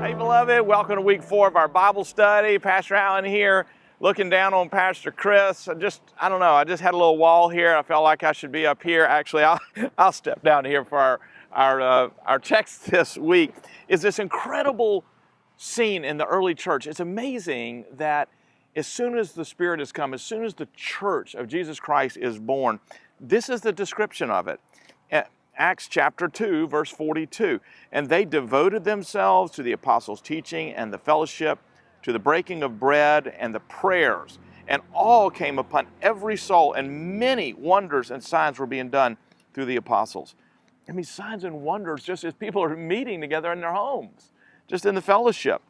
Hey, beloved, welcome to week 4 of our Bible study. Pastor Allen here, looking down on Pastor Chris. I don't know, I just had a little wall here. I felt like I should be up here. Actually, I'll step down here for our text this week. Is this incredible scene in the early church. It's amazing that as soon as the Spirit has come, as soon as the church of Jesus Christ is born, this is the description of it. Acts chapter 2, verse 42. And they devoted themselves to the apostles' teaching and the fellowship, to the breaking of bread and the prayers. And all came upon every soul, and many wonders and signs were being done through the apostles. I mean, signs and wonders just as people are meeting together in their homes, just in the fellowship.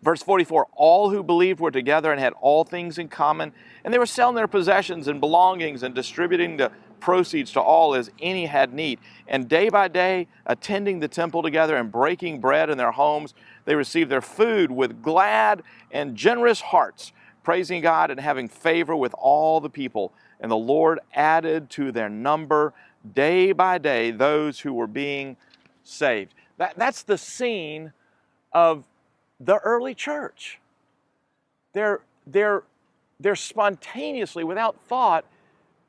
Verse 44, all who believed were together and had all things in common, and they were selling their possessions and belongings and distributing the proceeds to all as any had need. And day by day, attending the temple together and breaking bread in their homes, they received their food with glad and generous hearts, praising God and having favor with all the people. And the Lord added to their number day by day those who were being saved. That's the scene of the early church. They're spontaneously, without thought,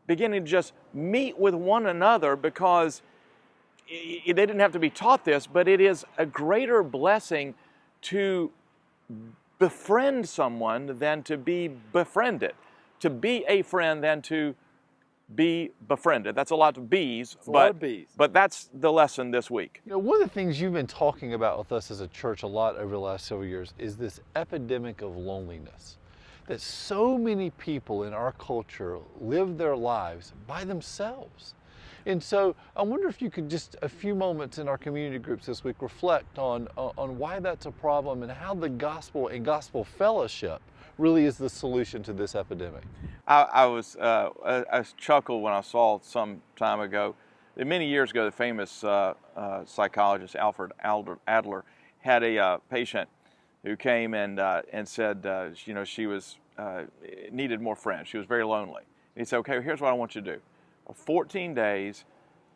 beginning to just meet with one another because they didn't have to be taught this, but it is a greater blessing to befriend someone than to be befriended. To be a friend than to be befriended. That's a lot of B's, but that's the lesson this week. You know, one of the things you've been talking about with us as a church a lot over the last several years is this epidemic of loneliness. That so many people in our culture live their lives by themselves. And so I wonder if you could just a few moments in our community groups this week reflect on why that's a problem and how the gospel and gospel fellowship really is the solution to this epidemic. I chuckled when I saw some time ago, many years ago, the famous psychologist Alfred Adler had a patient who came and said, she was needed more friends. She was very lonely. And he said, okay, here's what I want you to do. For 14 days,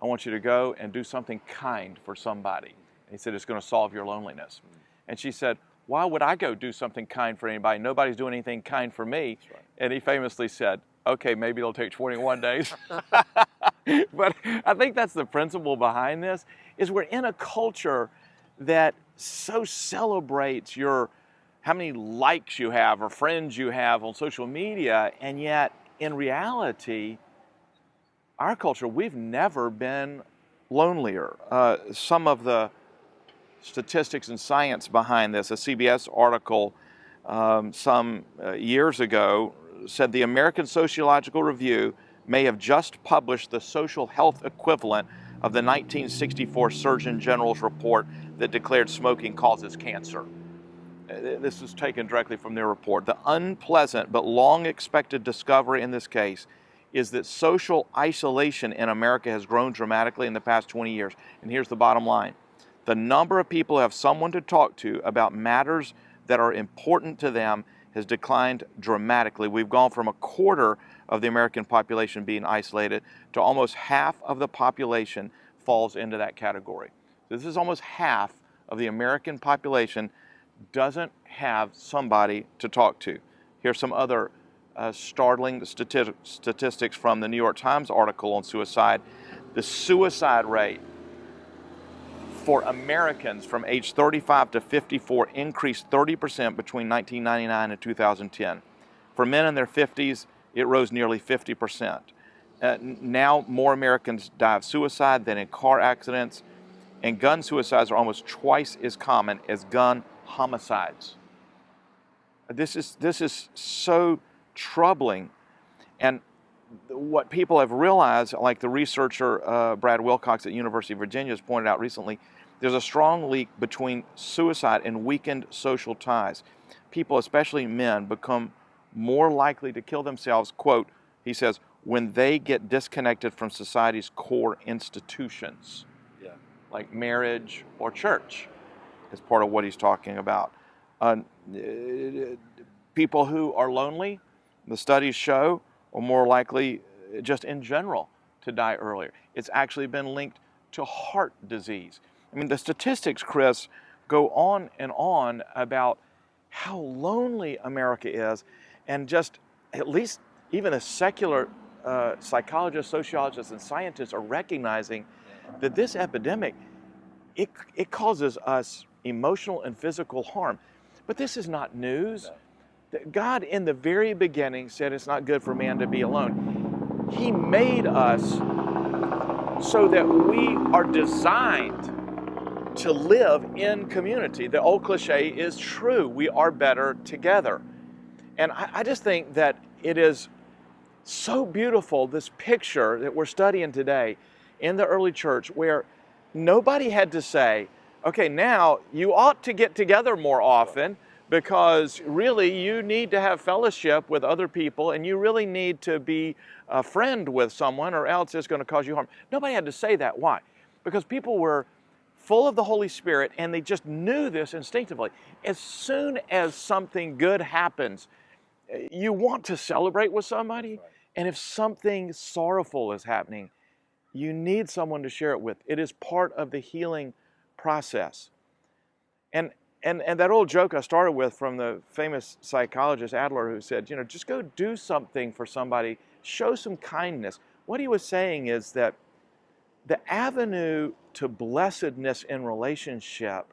I want you to go and do something kind for somebody. And he said, it's going to solve your loneliness. And she said, why would I go do something kind for anybody? Nobody's doing anything kind for me. Right. And he famously said, okay, maybe it'll take 21 days. But I think that's the principle behind this, is we're in a culture that so celebrates how many likes you have or friends you have on social media, and yet in reality, our culture, we've never been lonelier. Some of the statistics and science behind this, a CBS article some years ago said the American Sociological Review may have just published the social health equivalent of the 1964 Surgeon General's report that declared smoking causes cancer. This is taken directly from their report. The unpleasant but long expected discovery in this case is that social isolation in America has grown dramatically in the past 20 years. And here's the bottom line. The number of people who have someone to talk to about matters that are important to them has declined dramatically. We've gone from a quarter of the American population being isolated to almost half of the population falls into that category. This is almost half of the American population doesn't have somebody to talk to. Here's some other startling statistics from the New York Times article on suicide. The suicide rate for Americans from age 35 to 54 increased 30% between 1999 and 2010. For men in their 50s, it rose nearly 50%. Now more Americans die of suicide than in car accidents, and gun suicides are almost twice as common as gun homicides. This is so troubling. And what people have realized, like the researcher Brad Wilcox at University of Virginia has pointed out recently, there's a strong link between suicide and weakened social ties. People, especially men, become more likely to kill themselves, quote, he says, when they get disconnected from society's core institutions, like marriage or church, is part of what he's talking about. People who are lonely, the studies show, are more likely, just in general, to die earlier. It's actually been linked to heart disease. I mean, the statistics, Chris, go on and on about how lonely America is, and just at least even a secular psychologists, sociologists, and scientists are recognizing that this epidemic, it causes us emotional and physical harm. But this is not news. God in the very beginning said it's not good for man to be alone. He made us so that we are designed to live in community. The old cliche is true. We are better together. And I just think that it is so beautiful, this picture that we're studying today in the early church, where nobody had to say, okay, now you ought to get together more often, because really you need to have fellowship with other people, and you really need to be a friend with someone, or else it's going to cause you harm. Nobody had to say that. Why? Because people were full of the Holy Spirit, and they just knew this instinctively. As soon as something good happens, you want to celebrate with somebody, and if something sorrowful is happening, you need someone to share it with. It is part of the healing process. And that old joke I started with from the famous psychologist Adler, who said, just go do something for somebody, show some kindness. What he was saying is that the avenue to blessedness in relationship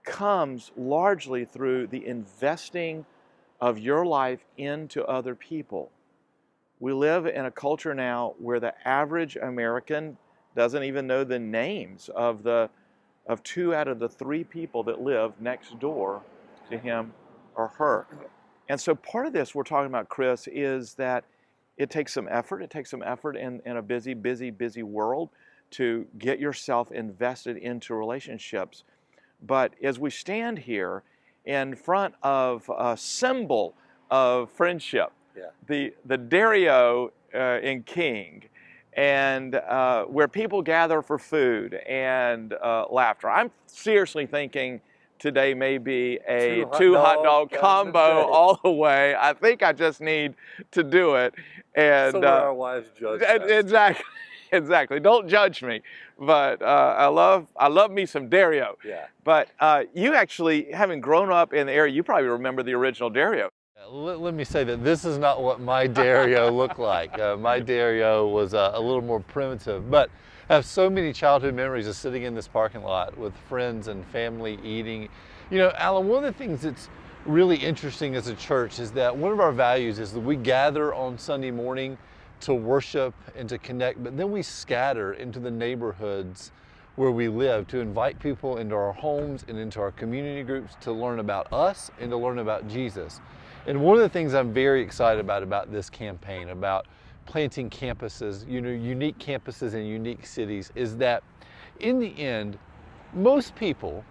comes largely through the investing of your life into other people. We live in a culture now where the average American doesn't even know the names of 2 out of the 3 people that live next door to him or her. And so part of this we're talking about, Chris, is that it takes some effort. It takes some effort in a busy world to get yourself invested into relationships. But as we stand here in front of a symbol of friendship, the Dario in King, and where people gather for food and laughter. I'm seriously thinking today may be a two hot dog combo all the way. I think I just need to do it. And So our wives judge us. Exactly. Don't judge me. But I love me some Dario. Yeah. But you actually, having grown up in the area, you probably remember the original Dario. Let me say that this is not what my Dario looked like. My Dario was a little more primitive, but I have so many childhood memories of sitting in this parking lot with friends and family eating. Alan, one of the things that's really interesting as a church is that one of our values is that we gather on Sunday morning to worship and to connect, but then we scatter into the neighborhoods where we live to invite people into our homes and into our community groups to learn about us and to learn about Jesus. And one of the things I'm very excited about this campaign, about planting campuses, unique campuses in unique cities, is that in the end, most people,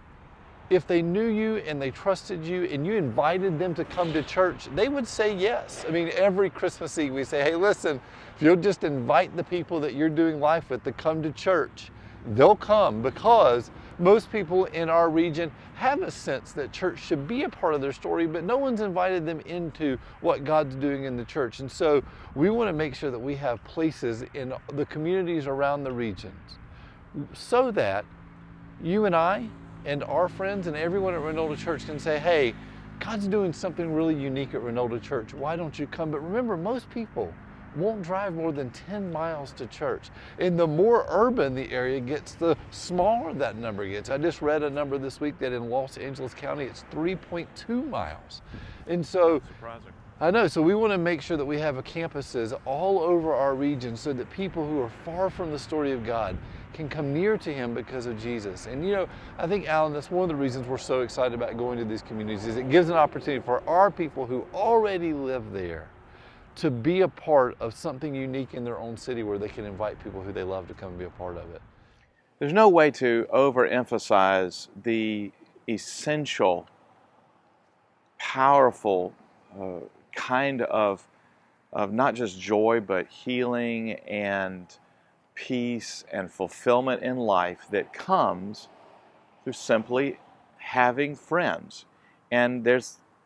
if they knew you and they trusted you and you invited them to come to church, they would say yes. I mean, every Christmas Eve we say, hey, listen, if you'll just invite the people that you're doing life with to come to church, they'll come, because most people in our region have a sense that church should be a part of their story, but no one's invited them into what God's doing in the church. And so we want to make sure that we have places in the communities around the regions so that you and I and our friends and everyone at Reynolda Church can say, hey, God's doing something really unique at Reynolda Church. Why don't you come? But remember, most people won't drive more than 10 miles to church. And the more urban the area gets, the smaller that number gets. I just read a number this week that in Los Angeles County, it's 3.2 miles. And so, surprising. I know, so we want to make sure that we have campuses all over our region so that people who are far from the story of God can come near to Him because of Jesus. And I think, Alan, that's one of the reasons we're so excited about going to these communities, is it gives an opportunity for our people who already live there to be a part of something unique in their own city where they can invite people who they love to come and be a part of it. There's no way to overemphasize the essential, powerful kind of not just joy, but healing and peace and fulfillment in life that comes through simply having friends. And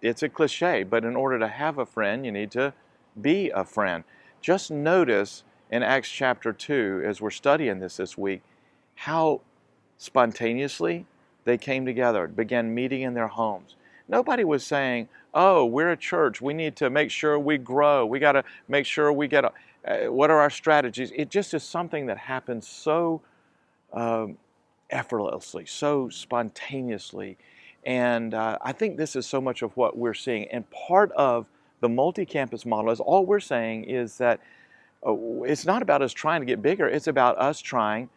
it's a cliche, but in order to have a friend, you need to be a friend. Just notice in Acts chapter 2, as we're studying this week, how spontaneously they came together, began meeting in their homes. Nobody was saying, oh, we're a church, we need to make sure we grow, we got to make sure we get, what are our strategies? It just is something that happens so effortlessly, so spontaneously. And I think this is so much of what we're seeing. And part of the multi-campus model is all we're saying is that it's not about us trying to get bigger, it's about us trying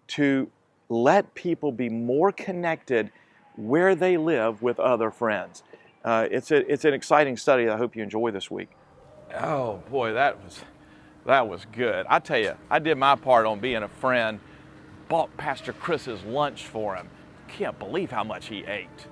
to let people be more connected where they live with other friends. It's an exciting study that I hope you enjoy this week. Oh boy, that was good. I tell you, I did my part on being a friend, bought Pastor Chris's lunch for him. Can't believe how much he ate.